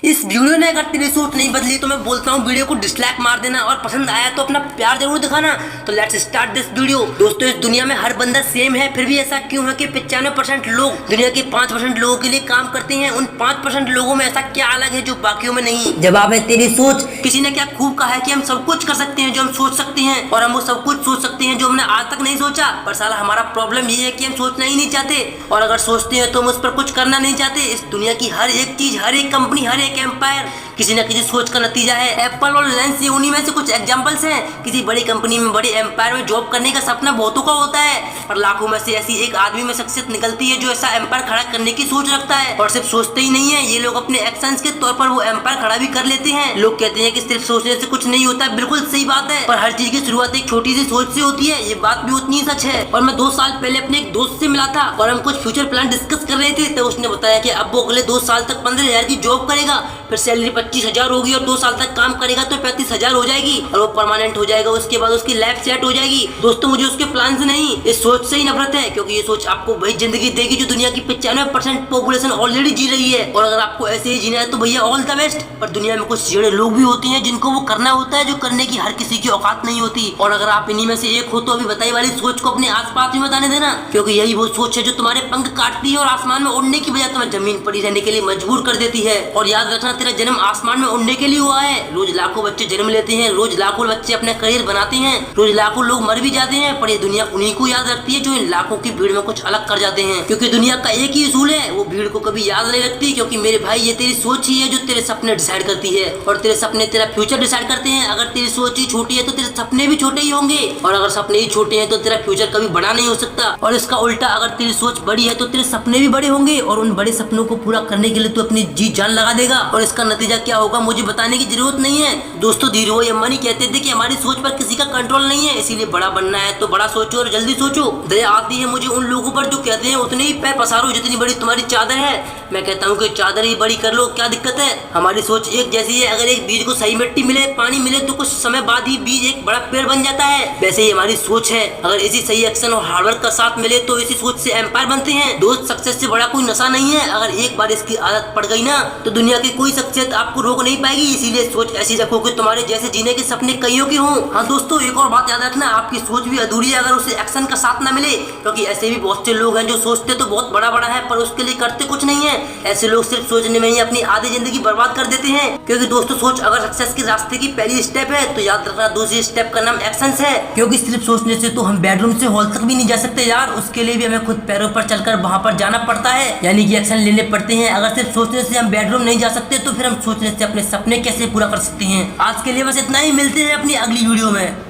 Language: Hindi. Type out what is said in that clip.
इस वीडियो ने अगर तेरी सोच नहीं बदली तो मैं बोलता हूँ वीडियो को डिसलाइक मार देना और पसंद आया तो अपना प्यार जरूर दिखाना। तो लेट्स स्टार्ट दिस वीडियो। दोस्तों, इस दुनिया में हर बंदा सेम है, फिर भी ऐसा क्यों है कि 95% लोग दुनिया के 5% लोगों के लिए काम करते हैं। उन 5% लोगों में ऐसा क्या अलग है जो बाकियों में नहीं? जवाब है तेरी सोच। किसी ने क्या खूब कहा है कि हम सब कुछ कर सकते हैं जो हम सोच सकते हैं, और हम वो सब कुछ सोच सकते हैं जो हमने आज तक नहीं सोचा। पर साला हमारा प्रॉब्लम ये है कि हम सोचना ही नहीं चाहते, और अगर सोचते हैं तो हम उस पर कुछ करना नहीं चाहते। इस दुनिया की हर एक चीज, हर एक कंपनी, हर एक एम्पायर किसी न किसी सोच का नतीजा है। एप्पल और रिलायंस ये उन्हीं में से कुछ एग्जांपल्स हैं। किसी बड़ी कंपनी में, बड़े एम्पायर में जॉब करने का सपना बहुतों का होता है, पर लाखों में से ऐसी एक आदमी में शख्सियत निकलती है जो ऐसा एम्पायर खड़ा करने की सोच रखता है। और सिर्फ सोचते ही नहीं है, ये लोग अपने एक्शंस के तौर पर वो एम्पायर खड़ा भी कर लेते हैं। लोग कहते हैं कि सिर्फ सोचने से कुछ नहीं होता, बिल्कुल सही बात है, पर हर चीज की शुरुआत एक छोटी सी सोच से होती है। ये बात भी उतनी सच है। और मैं 2 साल पहले अपने एक दोस्त से मिला था और हम कुछ फ्यूचर प्लान डिस्कस कर रहे थे, तो उसने बताया कि अब वो अगले 2 साल तक 15,000 की जॉब करेगा, फिर सैलरी 25,000 होगी, और 2 साल तक काम करेगा तो 35,000 हो जाएगी, और वो परमानेंट हो जाएगा। उसके बाद उसकी लाइफ सेट हो जाएगी। दोस्तों, मुझे उसके प्लान से नहीं, इस सोच से ही नफरत है, क्योंकि ये सोच आपको वही जिंदगी देगी जो दुनिया की 95% पॉपुलेशन ऑलरेडी जी रही है। और अगर आपको ऐसे ही जीना है तो भैया ऑल द बेस्ट। पर दुनिया में कुछ जड़े लोग भी होते हैं जिनको वो करना होता है जो करने की हर किसी की औकात नहीं होती। और अगर आप इन्हीं में से एक हो तो अभी बताई वाली सोच को अपने आसपास में बताने देना, क्योंकि यही वो सोच है जो तुम्हारे पंख काटती है और आसमान में उड़ने की बजाय तुम्हें जमीन पर ही रहने के लिए मजबूर कर देती है। और याद रखना, तेरा जन्म आसमान में उड़ने के लिए हुआ है। रोज लाखों बच्चे जन्म लेते हैं, रोज लाखों बच्चे अपना करियर बनाते हैं, रोज लाखों लोग मर भी जाते हैं, पर ये दुनिया उन्हीं को याद रखती है जो इन लाखों की भीड़ में कुछ अलग कर जाते हैं। क्योंकि दुनिया का एक ही उसूल है, वो भीड़ को कभी याद नहीं रखती। क्योंकि मेरे भाई, ये तेरी सोच ही है जो तेरे सपने डिसाइड करती है, और तेरे सपने तेरा फ्यूचर डिसाइड करते हैं। अगर तेरी सोच ही छोटी है तो तेरे सपने भी छोटे ही होंगे, और अगर सपने ही छोटे हैं तो तेरा फ्यूचर कभी बड़ा नहीं हो सकता। और इसका उल्टा, अगर तेरी सोच बड़ी है तो तेरे सपने भी बड़े होंगे, और उन बड़े सपनों को पूरा करने के लिए तू अपनी जी जान लगा देगा। और इसका नतीजा क्या होगा मुझे बताने की जरूरत नहीं है। दोस्तों, धीरूभाई अंबानी कहते थे कि हमारी सोच पर किसी का कंट्रोल नहीं है, इसीलिए बड़ा बनना है तो बड़ा सोचो और जल्दी सोचो। दया आती है मुझे उन लोगों पर जो कहते हैं उतने ही पैर पसारो जितनी बड़ी तुम्हारी चादर है। मैं कहता हूँ कि चादर ही बड़ी कर लो, क्या दिक्कत है। हमारी सोच एक जैसी है। अगर एक बीज को सही मिट्टी मिले, पानी मिले, तो कुछ समय बाद ही बीज एक बड़ा पेड़ बन जाता है। वैसे ही हमारी सोच है, अगर इसी सही एक्शन और हार्डवर्क का साथ मिले तो इसी सोच से एम्पायर बनते हैं। दोस्त, सक्सेस से बड़ा कोई नशा नहीं है। अगर एक बार इसकी आदत पड़ गई ना तो दुनिया की कोई शख्सियत आपको रोक नहीं पाएगी। इसीलिए सोच ऐसी रखो कि तुम्हारे जैसे जीने के सपने कईयों के हों। हाँ दोस्तों, एक और बात याद रखना, आपकी सोच भी अधूरी है अगर उसे एक्शन का साथ ना मिले, क्योंकि ऐसे भी बहुत से लोग हैं जो सोचते तो बहुत बड़ा बड़ा है पर उसके लिए करते कुछ नहीं है। ऐसे लोग सिर्फ सोचने में ही अपनी आधी जिंदगी बर्बाद कर देते हैं। क्योंकि दोस्तों, सोच अगर सक्सेस के रास्ते की पहली स्टेप है तो याद रखना दूसरी स्टेप का नाम एक्शंस है। क्योंकि सिर्फ सोचने से तो हम बेडरूम से हॉल तक भी नहीं जा सकते यार, उसके लिए भी हमें खुद पैरों पर चलकर वहां पर जाना पड़ता है, यानी कि एक्शन लेने पड़ते हैं। अगर सिर्फ सोचने से हम बेडरूम नहीं जा सकते तो फिर हम सोचने से अपने सपने कैसे पूरा कर सकते हैं। आज के लिए बस इतना ही, मिलते हैं अपनी अगली वीडियो में।